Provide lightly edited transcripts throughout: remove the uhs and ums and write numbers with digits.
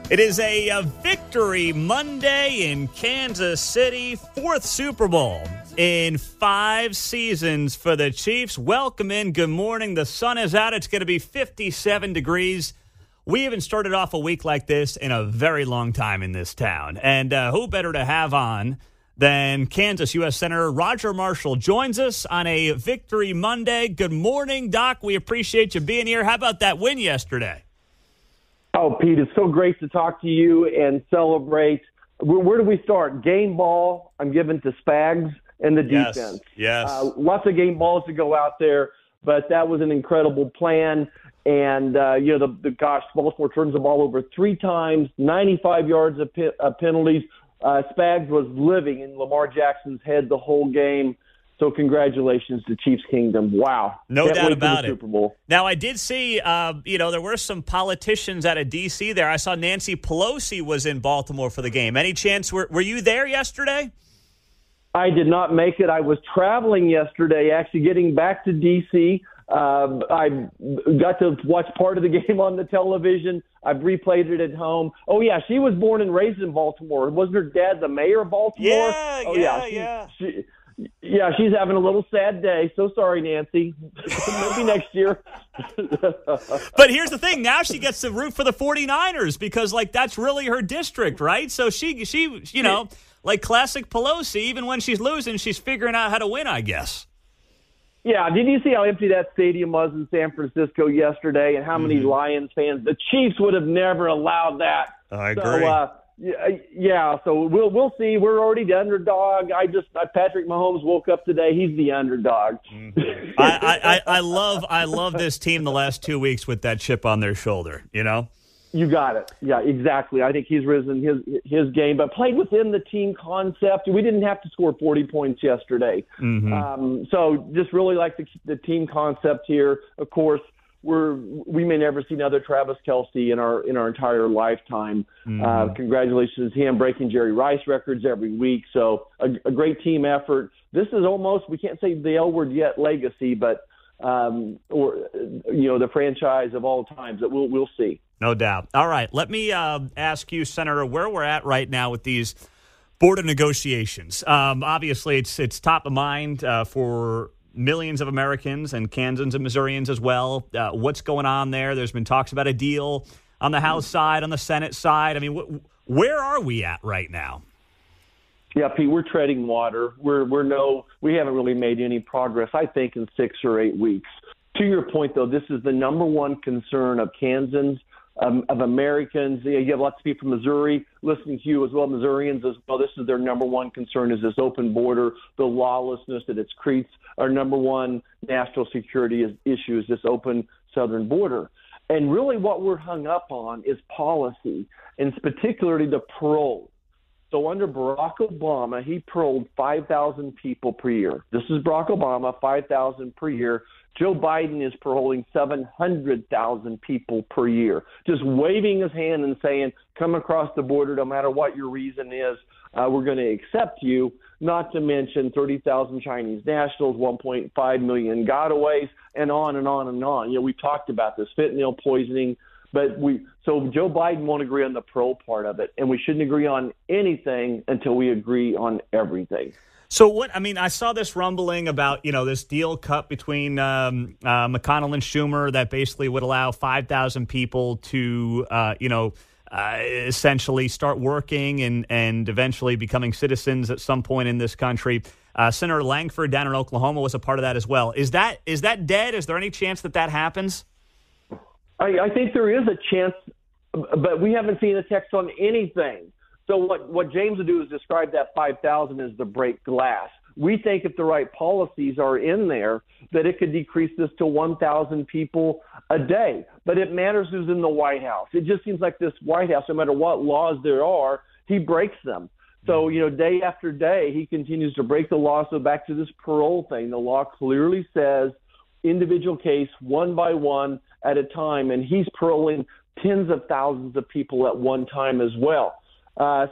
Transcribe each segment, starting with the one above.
It is a victory Monday in Kansas City, fourth Super Bowl in 5 seasons for the Chiefs. Welcome in. Good morning. The sun is out. It's going to be 57 degrees. We haven't started off a week like this in a very long time in this town. And who better to have on than Kansas U.S. Senator Roger Marshall joins us on a victory Monday. Good morning, Doc. We appreciate you being here. How about that win yesterday? Oh, Pete, it's so great to talk to you and celebrate. Where do we start? Game ball, I'm giving to Spags and the defense. Yes. Lots of game balls to go out there, but that was an incredible plan. And, Baltimore turns the ball over 3 times, 95 yards of penalties. Spags was living in Lamar Jackson's head the whole game. So congratulations to Chiefs Kingdom. Wow. No doubt about it. Super Bowl. Now, I did see, there were some politicians out of D.C. there. I saw Nancy Pelosi was in Baltimore for the game. Any chance, were you there yesterday? I did not make it. I was traveling yesterday, actually getting back to D.C. I got to watch part of the game on the television. I've replayed it at home. Oh, yeah, she was born and raised in Baltimore. Wasn't her dad the mayor of Baltimore? Yeah. Yeah, she's having a little sad day. So sorry, Nancy. Maybe next year. But here's the thing. Now she gets to root for the 49ers because, that's really her district, right? So she like classic Pelosi, even when she's losing, she's figuring out how to win, I guess. Yeah, did you see how empty that stadium was in San Francisco yesterday and how many Lions fans? The Chiefs would have never allowed that. I agree. So we'll see. We're already the underdog. Patrick Mahomes woke up today. He's the underdog. Mm-hmm. I love this team the last 2 weeks with that chip on their shoulder, You got it. Yeah, exactly. I think he's risen his game, but played within the team concept. We didn't have to score 40 points yesterday. Mm-hmm. So just really like the team concept here. Of course, we may never see another Travis Kelce in our entire lifetime. Mm-hmm. Congratulations to him, breaking Jerry Rice records every week. So a great team effort. This is almost, we can't say the L word yet, legacy, but the franchise of all times that we'll see. No doubt. All right, let me ask you, Senator, where we're at right now with these border negotiations. Obviously, it's top of mind for millions of Americans and Kansans and Missourians as well. What's going on there? There's been talks about a deal on the House side, on the Senate side. I mean, where are we at right now? Yeah, Pete, we're treading water. We haven't really made any progress, I think, in 6 or 8 weeks. To your point, though, this is the number one concern of Kansans, of Americans. You have lots of people from Missouri listening to you as well, Missourians as well. This is their number one concern is this open border, the lawlessness that it creates. Our number one national security issue is this open southern border. And really what we're hung up on is policy, and particularly the parole. So under Barack Obama, he paroled 5,000 people per year. This is Barack Obama, 5,000 per year. Joe Biden is paroling 700,000 people per year, just waving his hand and saying, come across the border no matter what your reason is. We're going to accept you, not to mention 30,000 Chinese nationals, 1.5 million gotaways, and on and on and on. We've talked about this, fentanyl poisoning. So Joe Biden won't agree on the parole part of it, and we shouldn't agree on anything until we agree on everything. So I saw this rumbling about, this deal cut between McConnell and Schumer that basically would allow 5,000 people to, essentially start working and eventually becoming citizens at some point in this country. Senator Langford down in Oklahoma was a part of that as well. Is that dead? Is there any chance that happens? I think there is a chance, but we haven't seen a text on anything. So what James would do is describe that 5,000 as the break glass. We think if the right policies are in there, that it could decrease this to 1,000 people a day. But it matters who's in the White House. It just seems like this White House, no matter what laws there are, he breaks them. So, day after day, he continues to break the law. So back to this parole thing, the law clearly says individual case, one by one at a time, and he's paroling tens of thousands of people at one time as well.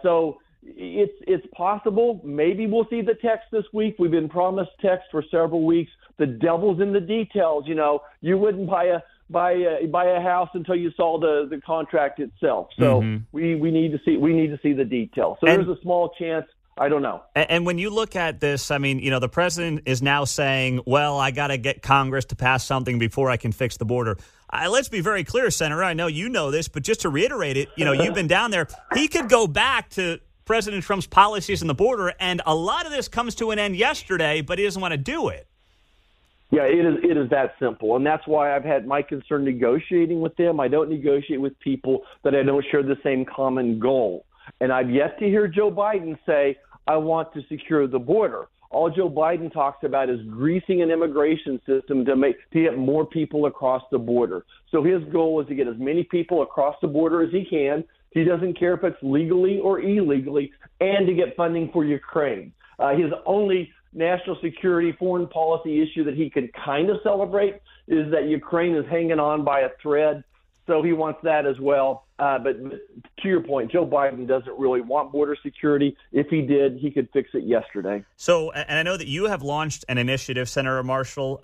So it's possible. Maybe we'll see the text this week. We've been promised text for several weeks. The devil's in the details. You wouldn't buy buy a house until you saw the contract itself. So we need to see the details. So there's a small chance. I don't know. And when you look at this, I mean, the president is now saying, well, I got to get Congress to pass something before I can fix the border. Let's be very clear, Senator. I know you know this, but just to reiterate it, you've been down there. He could go back to President Trump's policies on the border, and a lot of this comes to an end yesterday, but he doesn't want to do it. Yeah, it is that simple, and that's why I've had my concern negotiating with them. I don't negotiate with people that I don't share the same common goal. And I've yet to hear Joe Biden say, I want to secure the border. All Joe Biden talks about is greasing an immigration system to get more people across the border. So his goal is to get as many people across the border as he can. He doesn't care if it's legally or illegally, and to get funding for Ukraine. His only national security foreign policy issue that he could kind of celebrate is that Ukraine is hanging on by a thread. So he wants that as well. But to your point, Joe Biden doesn't really want border security. If he did, he could fix it yesterday. So, and I know that you have launched an initiative, Senator Marshall,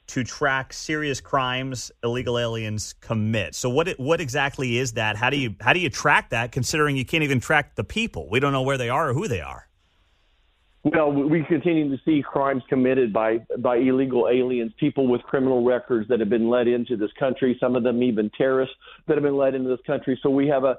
to track serious crimes illegal aliens commit. So what exactly is that? How do you track that, considering you can't even track the people? We don't know where they are or who they are. Well, we continue to see crimes committed by illegal aliens, people with criminal records that have been let into this country, some of them even terrorists that have been let into this country. So we have a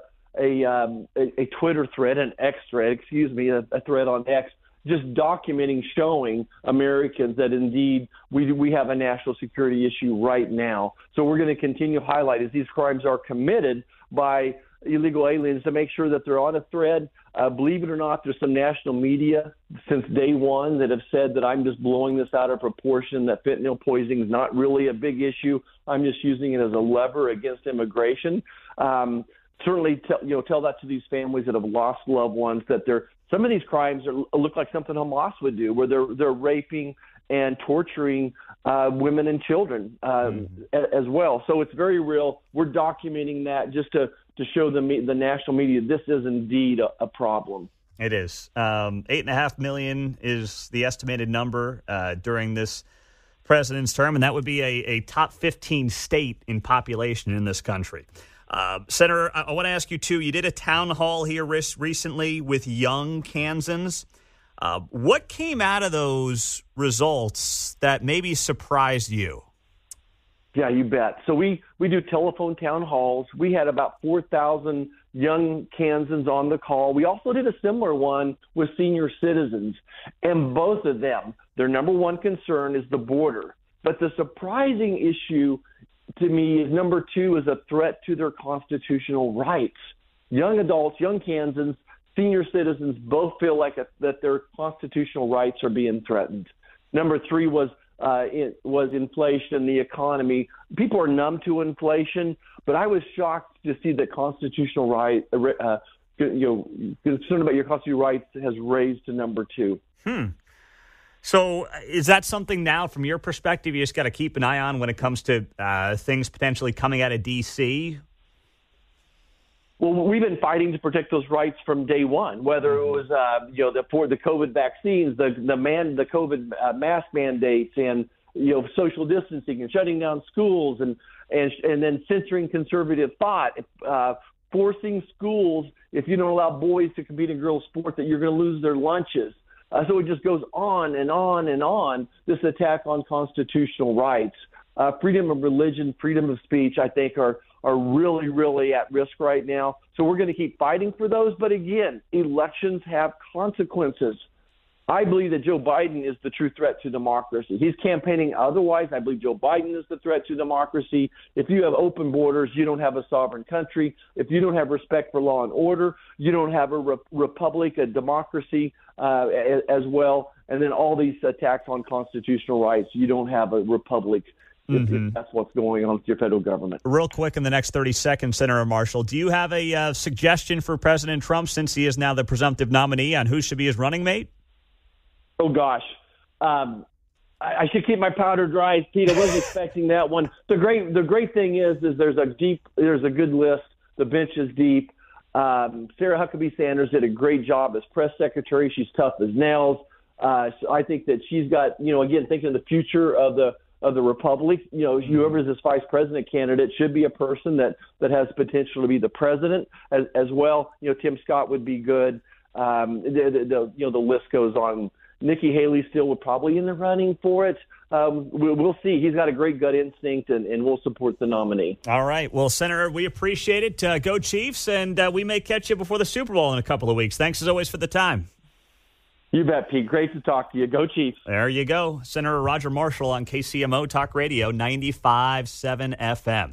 Twitter thread, a thread on X, just documenting, showing Americans that indeed we have a national security issue right now. So we're going to continue to highlight as these crimes are committed by illegal aliens to make sure that they're on a thread. Believe it or not, there's some national media since day one that have said that I'm just blowing this out of proportion, that fentanyl poisoning is not really a big issue. I'm just using it as a lever against immigration. Certainly tell that to these families that have lost loved ones, that some of these crimes look like something Hamas would do, where they're raping and torturing women and children as well. So it's very real. We're documenting that just to show the national media this is indeed a problem. It is. 8.5 million is the estimated number during this president's term, and that would be a top 15 state in population in this country. Senator, I want to ask you, too, you did a town hall here recently with young Kansans. What came out of those results that maybe surprised you? Yeah, you bet. So we do telephone town halls. We had about 4,000 young Kansans on the call. We also did a similar one with senior citizens. And both of them, their number one concern is the border. But the surprising issue to me is number two is a threat to their constitutional rights. Young adults, young Kansans, senior citizens both feel like that their constitutional rights are being threatened. Number three was inflation, the economy. People are numb to inflation, but I was shocked to see that constitutional concern about your constitutional rights has raised to number two. So is that something now, from your perspective, you just got to keep an eye on when it comes to things potentially coming out of D.C.? Well, we've been fighting to protect those rights from day one, whether it was for the COVID vaccines, the COVID mask mandates, and social distancing and shutting down schools, and then censoring conservative thought, forcing schools, if you don't allow boys to compete in girls' sport, that you're going to lose their lunches. So it just goes on and on and on, this attack on constitutional rights. Freedom of religion, freedom of speech, I think, are really, really at risk right now. So we're going to keep fighting for those. But again, elections have consequences. I believe that Joe Biden is the true threat to democracy. He's campaigning otherwise. I believe Joe Biden is the threat to democracy. If you have open borders, you don't have a sovereign country. If you don't have respect for law and order, you don't have a republic, a democracy as well. And then all these attacks on constitutional rights, you don't have a republic. If that's what's going on with your federal government. Real quick in the next 30 seconds, Senator Marshall, do you have a suggestion for President Trump, since he is now the presumptive nominee, on who should be his running mate? Oh, gosh. I should keep my powder dry, Pete. I wasn't expecting that one. The great thing is there's a good list. The bench is deep. Sarah Huckabee Sanders did a great job as press secretary. She's tough as nails. So I think that she's got, again, thinking of the future of the of the republic. Whoever is this vice president candidate should be a person that has potential to be the president as well. Tim Scott would be good. The list goes on. Nikki Haley still would probably in the running for it. We'll see. He's got a great gut instinct, and we'll support the nominee. All right. Well, Senator, we appreciate it. Go Chiefs, and we may catch you before the Super Bowl in a couple of weeks. Thanks, as always, for the time. You bet, Pete. Great to talk to you. Go Chiefs. There you go. Senator Roger Marshall on KCMO Talk Radio 95.7 FM.